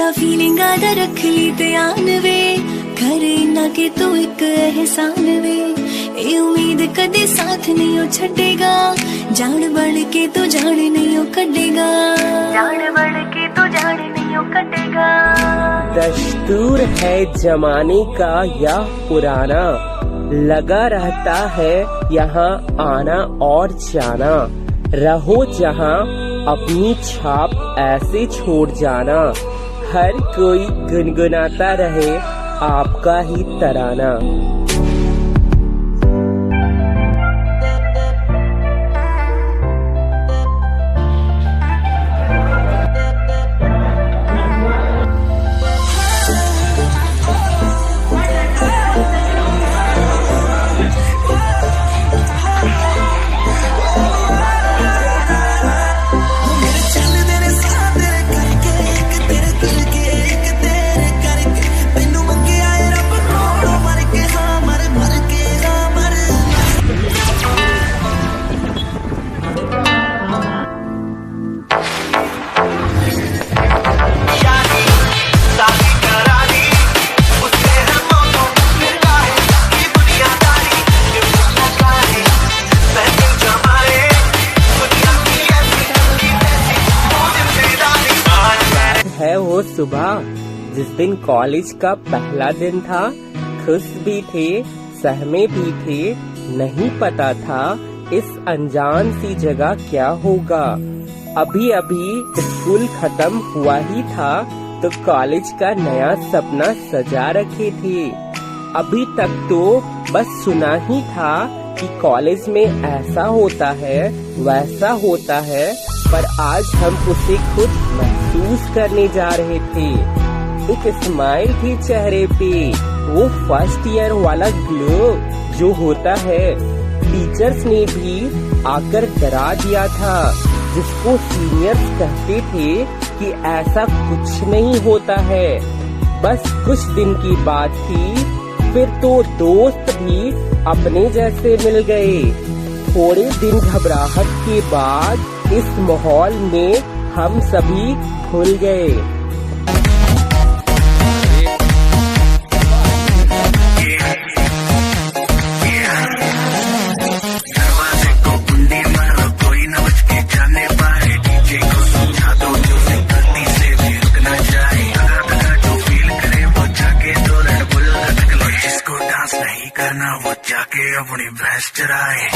बड़ा फीलिंग आदा रख ली ध्यान वे, करे ना के तू एक एहसान वे। ए उम्मीद कदे साथ नहीं हो छड़ेगा, जान बढ़ के तो जान नहीं हो कटेगा, जान बढ़ के तो जान नहीं हो कटेगा। दस्तूर है जमाने का या पुराना, लगा रहता है यहाँ आना और जाना। रहो जहाँ अपनी छाप ऐसे छोड़ जाना, हर कोई गुनगुनाता रहे आपका ही तराना। है वो सुबह जिस दिन कॉलेज का पहला दिन था, खुश भी थे सहमे भी थे, नहीं पता था इस अनजान सी जगह क्या होगा। अभी अभी स्कूल खत्म हुआ ही था तो कॉलेज का नया सपना सजा रखे थे। अभी तक तो बस सुना ही था कि कॉलेज में ऐसा होता है वैसा होता है, पर आज हम उसे खुद महसूस करने जा रहे थे। एक स्माइल थी चेहरे पे, वो फर्स्ट ईयर वाला ग्लो जो होता है। टीचर्स ने भी आकर डरा दिया था, जिसको सीनियर्स कहते थे कि ऐसा कुछ नहीं होता है, बस कुछ दिन की बात थी। फिर तो दोस्त भी अपने जैसे मिल गए। थोड़े दिन घबराहट के बाद इस माहौल में हम सभी खुल गए। दरवाजे को कुंडी मारो, कोई न बच के जाने पाए। डीजे को समझा दो जो से गलती से भी रुक न जाए। अगर जो फील करे वो जाके तो रेड बुल रख ले, जिसको डांस नहीं करना वो जाके अपनी भैंस चराए।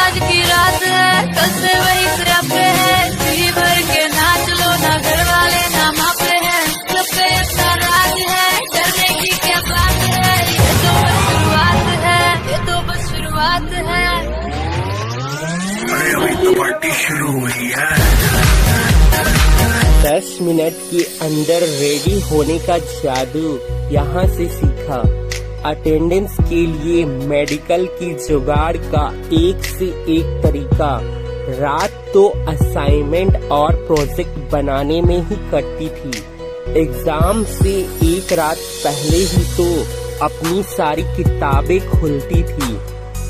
आज की रात है, कल से वही सियापे है, जी भर के नाच लो ना, घर वाले ना मापे हैं। क्लब पे अपना राज है, डरने की क्या बात है, ये तो बस शुरुआत है, ये तो बस शुरुआत है। अरे अभी तो पार्टी शुरू हुई है। 10 मिनट के अंदर रेडी होने का जादू यहाँ से सीखा। अटेंडेंस के लिए मेडिकल की जुगाड़ का एक से एक तरीका। रात तो असाइनमेंट और प्रोजेक्ट बनाने में ही कटती थी। एग्जाम से एक रात पहले ही तो अपनी सारी किताबें खुलती थी।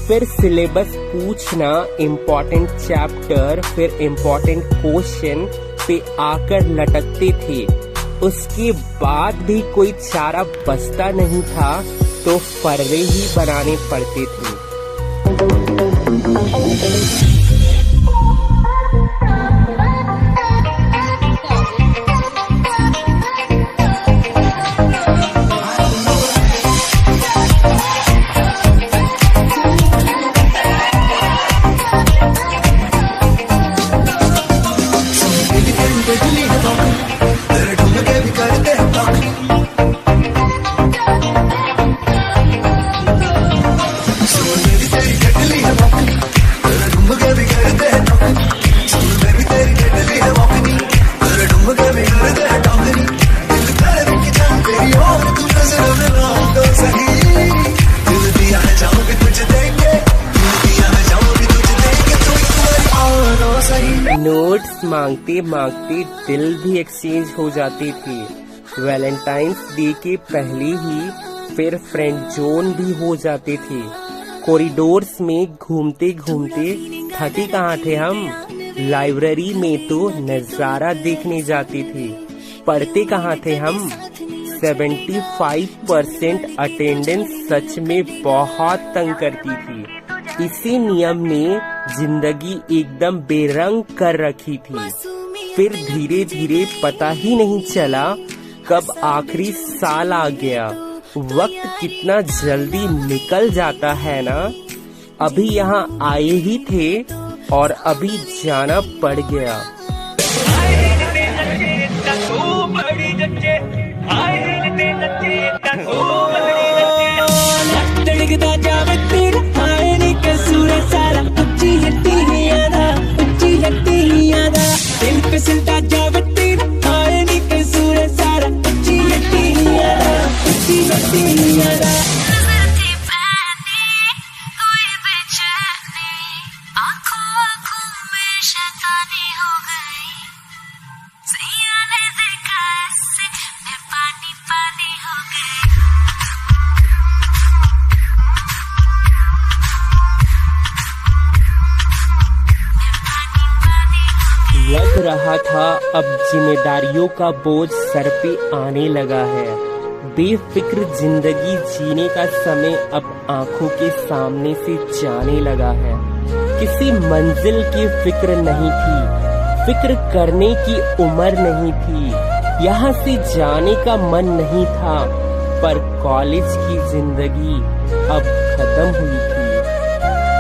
फिर सिलेबस पूछना, इम्पोर्टेंट चैप्टर फिर इम्पोर्टेंट क्वेश्चन पे आकर लटकते थे। उसके बाद भी कोई चारा बचता नहीं था तो फर्रे ही बनाने पड़ते थे। नोट्स मांगते मांगते दिल भी एक्सचेंज हो जाते थे। वैलेंटाइंस डे के पहले ही फिर फ्रेंड जोन भी हो जाते थे। कॉरिडोर्स में घूमते घूमते थके कहाँ थे हम। लाइब्रेरी में तो नजारा देखने जाते थे। पढ़ते कहाँ थे हम। 75% अटेंडेंस सच में बहुत तंग करती थी। इसी नियम ने जिंदगी एकदम बेरंग कर रखी थी। फिर धीरे धीरे पता ही नहीं चला कब आखिरी साल आ गया। वक्त कितना जल्दी निकल जाता है ना। अभी यहाँ आए ही थे और अभी जाना पड़ गया। लग रहा था अब जिम्मेदारियों का बोझ सर पे आने लगा है। बेफिक्र जिंदगी जीने का समय अब आंखों के सामने से जाने लगा है। किसी मंजिल की फिक्र नहीं थी, फिक्र करने की उम्र नहीं थी, यहाँ से जाने का मन नहीं था। पर कॉलेज की जिंदगी अब खत्म हुई थी।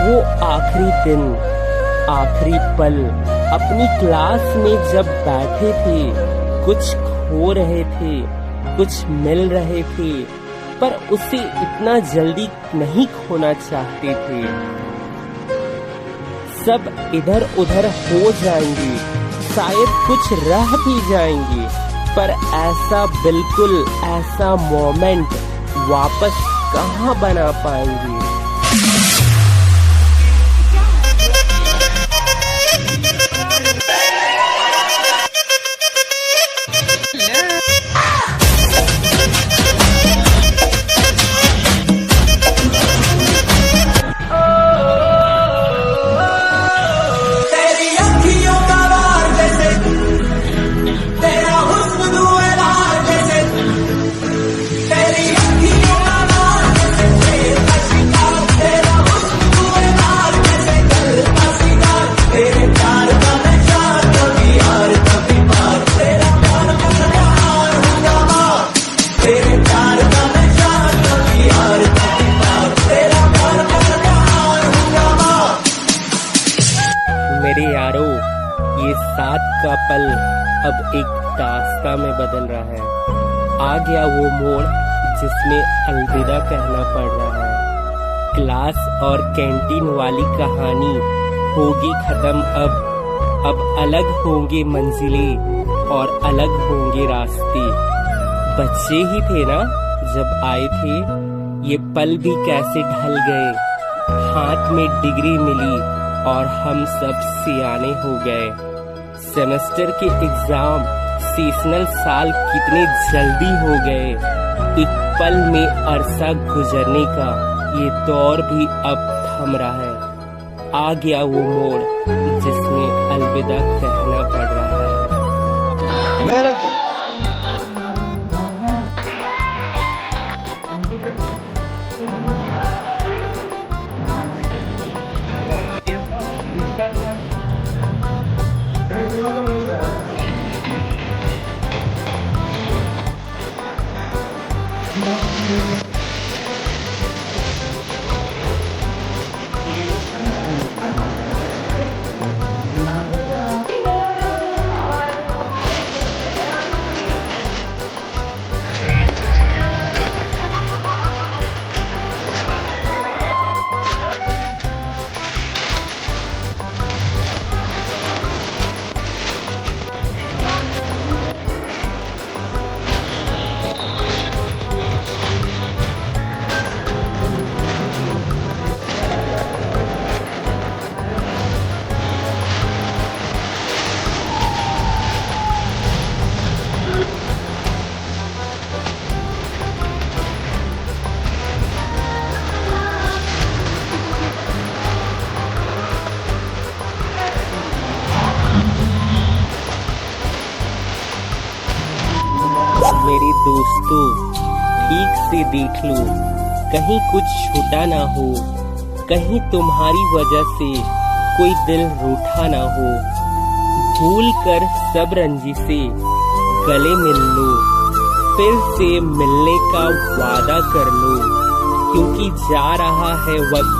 वो आखिरी दिन, आखिरी पल अपनी क्लास में जब बैठे थे, कुछ खो रहे थे, कुछ मिल रहे थे, पर उसे इतना जल्दी नहीं खोना चाहते थे। सब इधर उधर हो जाएंगे, शायद कुछ रह भी जाएंगे, पर ऐसा बिल्कुल ऐसा मोमेंट वापस कहाँ बना पाएंगे। मेरे यारो, ये साथ का पल अब एक दास्तां में बदल रहा है। आ गया वो मोड़ जिसमें अलविदा कहना पड़ रहा है। क्लास और कैंटीन वाली कहानी होगी खत्म अब अलग होंगे मंजिलें और अलग होंगे रास्ते। बच्चे ही थे ना जब आए थे, ये पल भी कैसे ढल गए। हाथ में डिग्री मिली और हम सब सियाने हो गए। सेमेस्टर के एग्जाम, सीजनल साल कितने जल्दी हो गए। एक पल में अरसा गुजरने का ये दौर भी अब थम रहा है। आ गया वो मोड़ जिसमें अलविदा कहना पड़ रहा है। दोस्तों ठीक से देख लो, कहीं कुछ छूटा ना हो, कहीं तुम्हारी वजह से कोई दिल रूठा ना हो। भूल कर सब रंजिशे गले मिल लो, फिर से मिलने का वादा कर लो, क्योंकि जा रहा है वक्त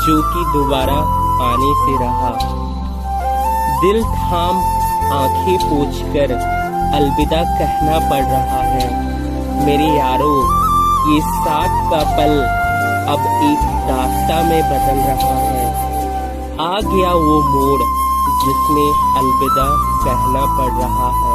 जो कि दोबारा आने से रहा। दिल थाम आंखें पोंछकर अलविदा कहना पड़ रहा है। मेरे यारों, ये साथ का पल अब एक दास्तां में बदल रहा है। आ गया वो मोड़ जिसमें अलविदा कहना पड़ रहा है।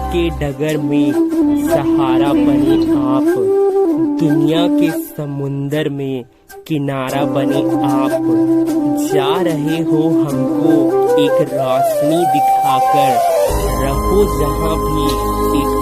के डगर में सहारा बने आप, दुनिया के समुंदर में किनारा बने आप। जा रहे हो हमको एक रोशनी दिखाकर, रहो जहाँ भी एक